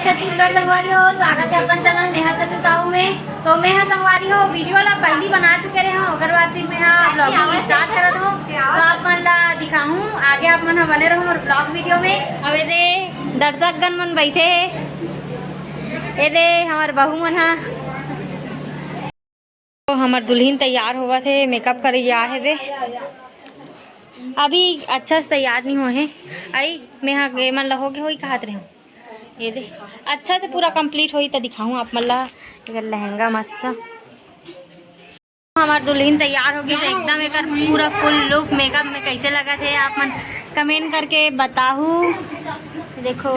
छत्तीसगढ़ संगवारी हो, स्वागत है अपन चैनल नेहा चतुर्ताऊ में। तो मैं संगवारी हो वीडियो ला पहली बना चुके रहे हो, अगर बात फिर मैं ब्लॉगिंग स्टार्ट कर रहा हूँ तो आप मन ला दिखाऊँ आगे, आप मन बने रहो और ब्लॉग वीडियो में। अब दे दर्शकगण मन बैठे है, ये दे हमार बहू मन हा, तो हमार दुल्हन तैयार हुआ थे, मेकअप कर है दे अभी अच्छा से तैयार नहीं हुए हैं। आई मैं हाँ मन ला हो गए हो कहा रहे हूँ, ये दे अच्छा से पूरा कंप्लीट होई तो दिखाऊँ आप मन ला। लहंगा मस्त हमार दुल्हन तैयार हो गई तो एकदम एक पूरा फुल लुक मेकअप में कैसे लगा थे आप मन कमेंट करके बताऊँ। देखो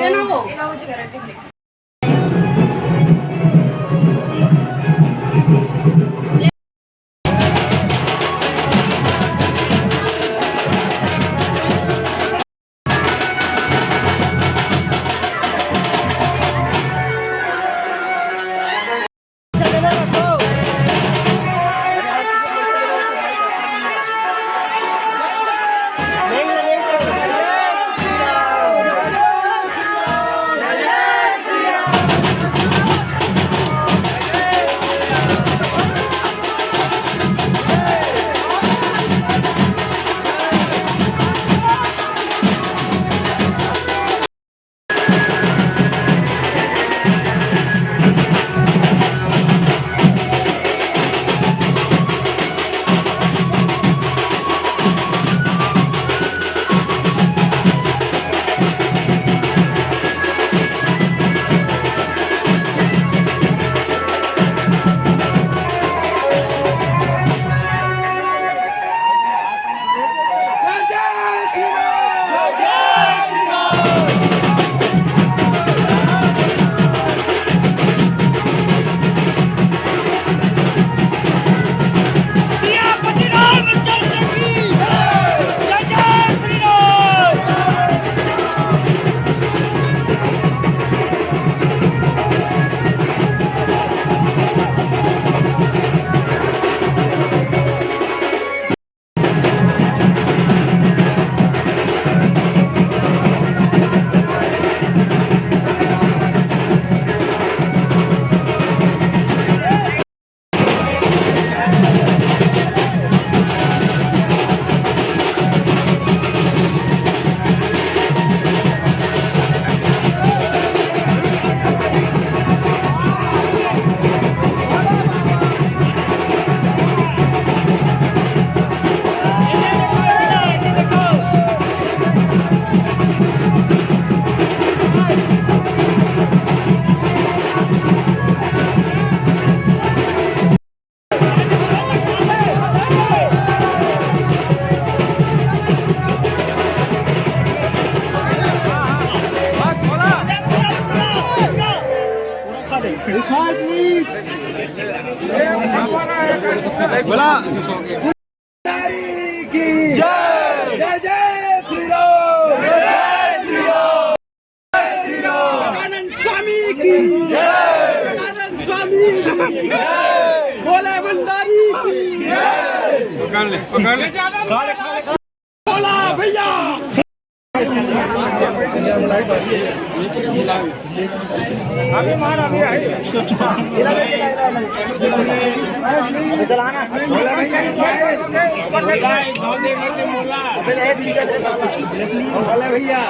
बोला की जय जय जय श्री राम, जय श्री राम, जय श्री राम। आनंद स्वामी की जय, आनंद स्वामी की जय, भोले भंडारी की जय। पकड़ ले बोला भैया। अभी मार अभी चलाना भैया,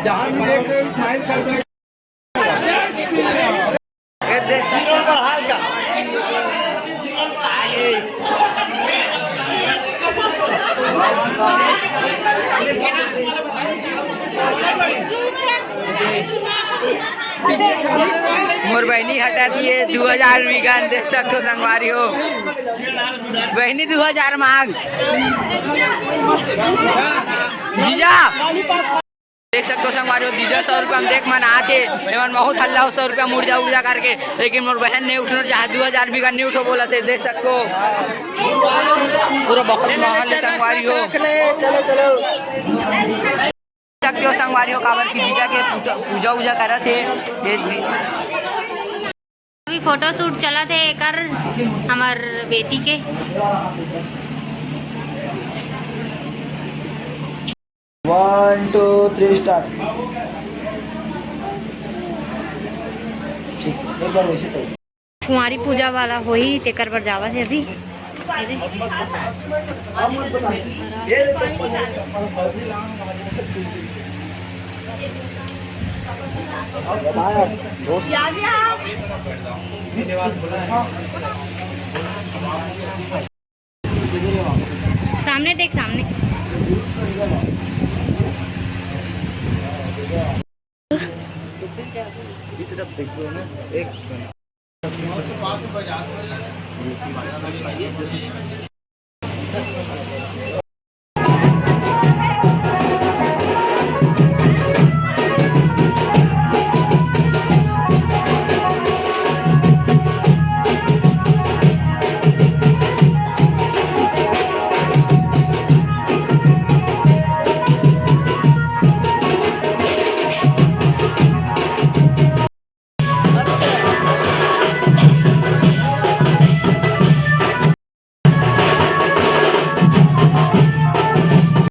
जहाँ भी देख रहे हो स्माइल कर दो। मोर बहनी हटा दिए 2000 विगान, देख सकते हो संगवारी हो। बहनी 2000 मांग जीजा, देख सकते हो संगवारी हो। जीजा 100 रुपया हम देख मन आते एवं बहुत हल्ला हो 100 रुपया मुर्जा उर्जा करके, लेकिन मोर बहन नहीं उठना चाहे 2000 विगान नहीं उठो बोला थे। देख सकते हो पूरा बहुत माहौल संगवारी हो। चलो चलो सकते हो संगवारी हो काबर की जीजा के पूजा उजा करा थे। अभी फोटो शूट चला थे कर हमार बेटी के। 1 2 3 स्टार्ट। कुंवारी पूजा वाला होई तेकर पर जावा से अभी सामने देख सामने